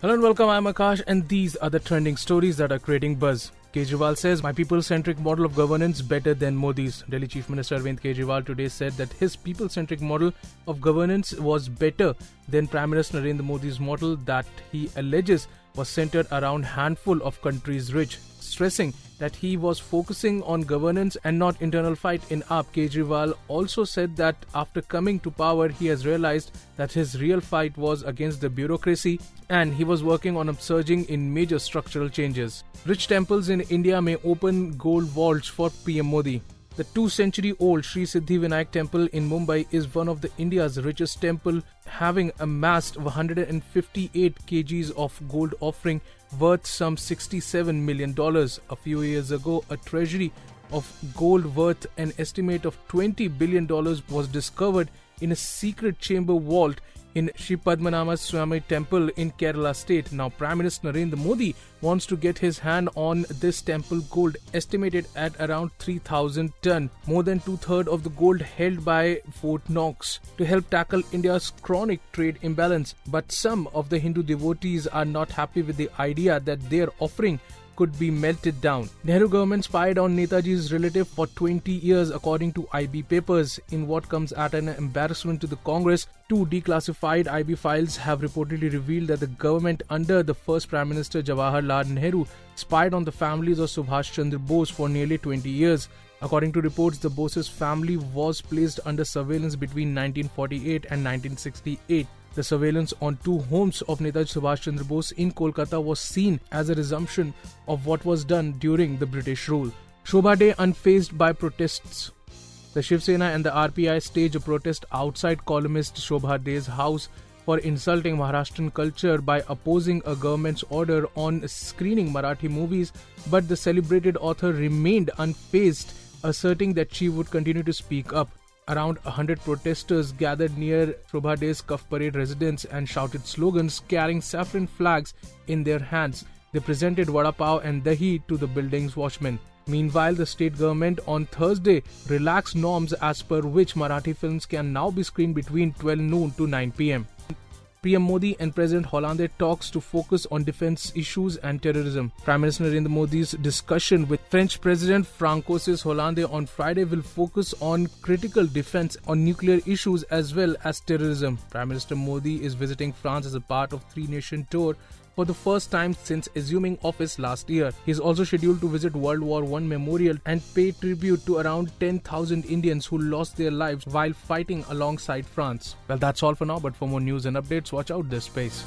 Hello and welcome, I'm Akash and these are the trending stories that are creating buzz. Kejriwal says, my people-centric model of governance better than Modi's. Delhi Chief Minister Arvind Kejriwal today said that his people-centric model of governance was better than Prime Minister Narendra Modi's model that he alleges was centered around handful of countries' rich, stressing that he was focusing on governance and not internal fight in AAP. Kejriwal also said that after coming to power, he has realized that his real fight was against the bureaucracy and he was working on upsurging in major structural changes. Rich temples in India may open gold vaults for PM Modi. The 2-century-old Sri Siddhi Vinayak temple in Mumbai is one of the India's richest temple, having amassed 158 kgs of gold offering worth some $67 million. A few years ago, a treasury of gold worth an estimate of $20 billion was discovered in a secret chamber vault in Sri Padmanabha Swami temple in Kerala state. Now, Prime Minister Narendra Modi wants to get his hand on this temple gold, estimated at around 3,000 ton, more than two-thirds of the gold held by Fort Knox, to help tackle India's chronic trade imbalance. But some of the Hindu devotees are not happy with the idea that their offering could be melted down. Nehru government spied on Netaji's relative for 20 years according to IB papers. In what comes at an embarrassment to the Congress, 2 declassified IB files have reportedly revealed that the government under the first Prime Minister Jawaharlal Nehru spied on the families of Subhas Chandra Bose for nearly 20 years. According to reports, the Bose's family was placed under surveillance between 1948 and 1968. The surveillance on 2 homes of Netaji Subhash Chandra Bose in Kolkata was seen as a resumption of what was done during the British rule. Shobhaa Day unfazed by protests. The Shiv Sena and the RPI staged a protest outside columnist Shobhaa Day's house for insulting Maharashtrian culture by opposing a government's order on screening Marathi movies, but the celebrated author remained unfazed, asserting that she would continue to speak up. Around 100 protesters gathered near Shobhaa Day's Cuff Parade residence and shouted slogans carrying saffron flags in their hands. They presented vada pav and dahi to the building's watchmen. Meanwhile, the state government on Thursday relaxed norms as per which Marathi films can now be screened between 12 noon to 9 pm. PM Modi and President Hollande talks to focus on defense issues and terrorism. Prime Minister Narendra Modi's discussion with French President Francois Hollande on Friday will focus on critical defense, on nuclear issues as well as terrorism. Prime Minister Modi is visiting France as a part of 3-nation tour for the first time since assuming office last year. He is also scheduled to visit World War I Memorial and pay tribute to around 10,000 Indians who lost their lives while fighting alongside France. Well, that's all for now, but for more news and updates, watch out this space.